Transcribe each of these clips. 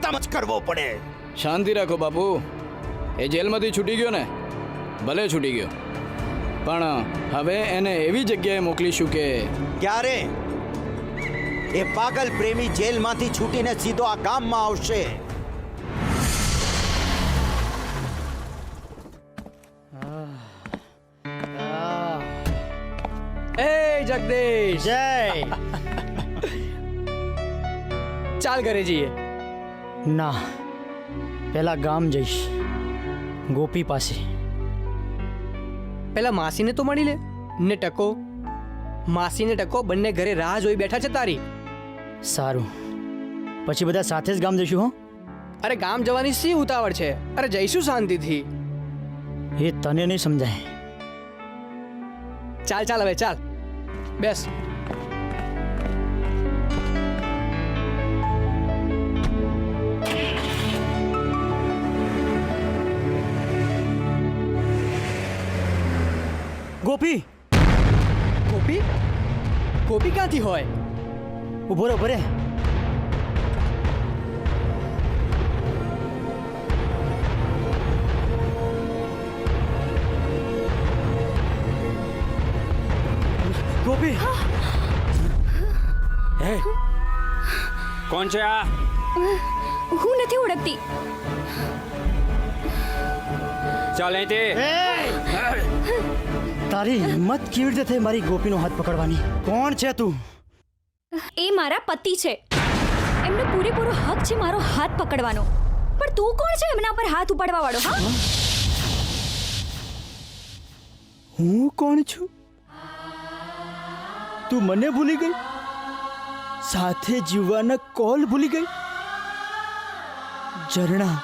બધામાં જ કરવો પડે. શાંતિ રાખો બાપુ. એ જેલમાંથી છૂટી ગયો ને, ભલે છૂટી ગયો, પણ હવે એને એવી જગ્યાએ મોકલીશું કે ક્યારે એ પાગલ પ્રેમી જેલમાંથી છૂટીને સીધો આ ગામમાં આવશે. એ જગદીશ, જય. ચાલ ઘરે જઈએ. ના, પેલા ગામ જઈશ, ગોપી પાસે. પેલા માસીને તો મળી લે ને ટકો. માસીને ટકો બંને ઘરે રાહ જોઈ બેઠા છે તારી. સારું, પછી બધા સાથે જ ગામ જઈશું. હો, અરે ગામ જવાની શી ઉતાવળ છે? અરે જઈશું શાંતિથી. એ તને નહીં સમજાય. ચાલ ચાલ હવે ચાલ, બેસ. ગોપી, ગોપી? ગોપી ક્યાંથી હોય? ઉભો રહે, ઉભો રહે. ગોપી, હે, કોણ છે આ? હું નથી ઓળખતી. ચાલ અહીંથી. તારી હિંમત કેવી રીતે થઈ મારી ગોપીનો હાથ પકડવાની? કોણ છે તું? એ મારા પતિ છે. એમનો પૂરેપૂરો હક છે મારો હાથ પકડવાનો. પણ તું કોણ છે એમના પર હાથ ઉપાડવા વાળો? હા, હું કોણ છું? તું મને ભૂલી ગઈ? સાથે જીવવાના કોલ ભૂલી ગઈ? ઝરણા,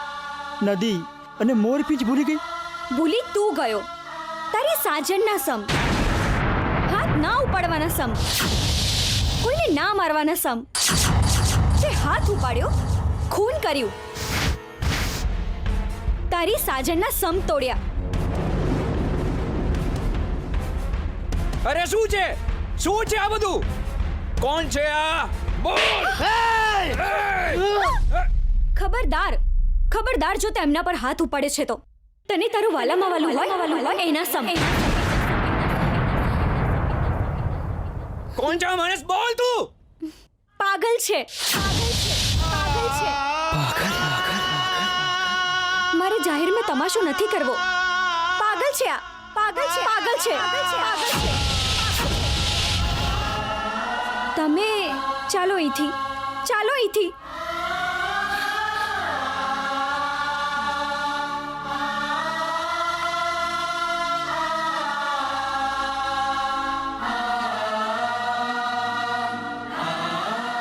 નદી અને મોરપીંછ ભૂલી ગઈ? ભૂલી તું ગયો તારી સાજણના સમ. હાથ ના ઉપાડવાના સમ, કોઈને ના મારવાના સમ. તે હાથ ઉપાડ્યો, ખૂન કર્યું, તારી સાજણના સમ તોડ્યા. અરે શું છે? શું છે આ બધું? કોણ છે આ? બોલ! ખબરદાર, ખબરદાર જો તે એમના પર હાથ ઉપાડે છે તો તને તારું વાલામાં વાલું હોય એના સમ. કોણ છે આ માણસ? બોલ તું! પાગલ છે, પાગલ છે. મારે જાહેરમાં તમાશો નથી કરવો. પાગલ છે આ, પાગલ છે, પાગલ છે, પાગલ છે. તમે ચાલો અહીંથી, ચાલો અહીંથી.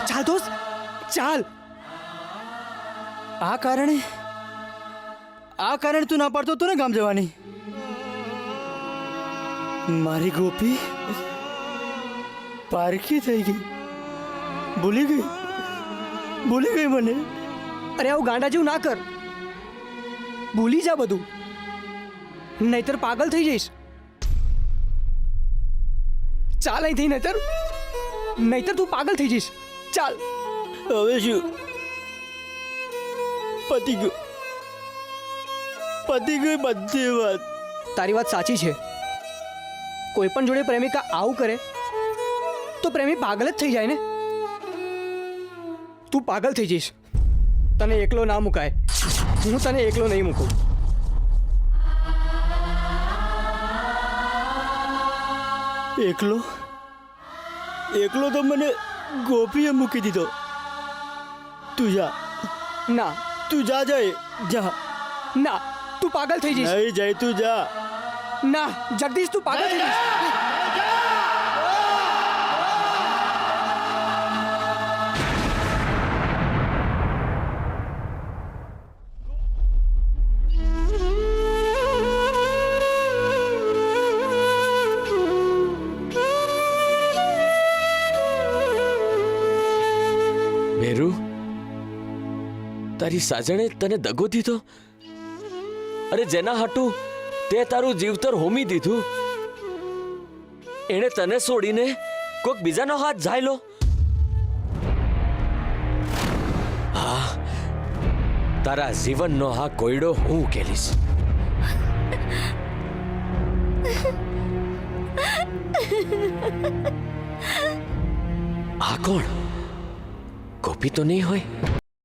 ચાલ દોસ્ત, ચાલ. આ કારણે તું ના પાડતો હતો ને ગામ જવાની? મારી ગોપી પારખી થઈ ગઈ, ભૂલી ગઈ મને. અરે આવું ગાંડા જેવું ના કર. ભૂલી જા બધું, નહીતર પાગલ થઈ જઈશ. ચાલ અહીંથી, નહીતર તું પાગલ થઈ જઈશ. ચાલ. હવે શું? પતી ગઈ બધી વાત. તારી વાત સાચી છે. કોઈ પણ જોડે પ્રેમિકા આવું કરે તો પ્રેમી પાગલ જ થઈ જાય ને. તું પાગલ થઈ જઈશ. તને એકલો ના મુકાય. હું તને એકલો નહીં મૂકું. એકલો તો મને ગોપીએ મૂકી દીધો. તું જા. ના, તું જા. ના, તું પાગલ થઈ જઈશ. નહીં જાય, તું જા. ના જગદીશ, તું પાગલ થઈ જઈશ. મેરુ, તારી સાજણે તને દગો દીધો? અરે જેના હાટું તે તારું જીવતર હોમી દીધું, એણે તને છોડીને કોઈક બીજાનો હાથ ઝાયલો. હા, તારા જીવનનો આ કોયડો હું ઉકેલીશ. આ કોણ? ગોપી તો નહીં હોય.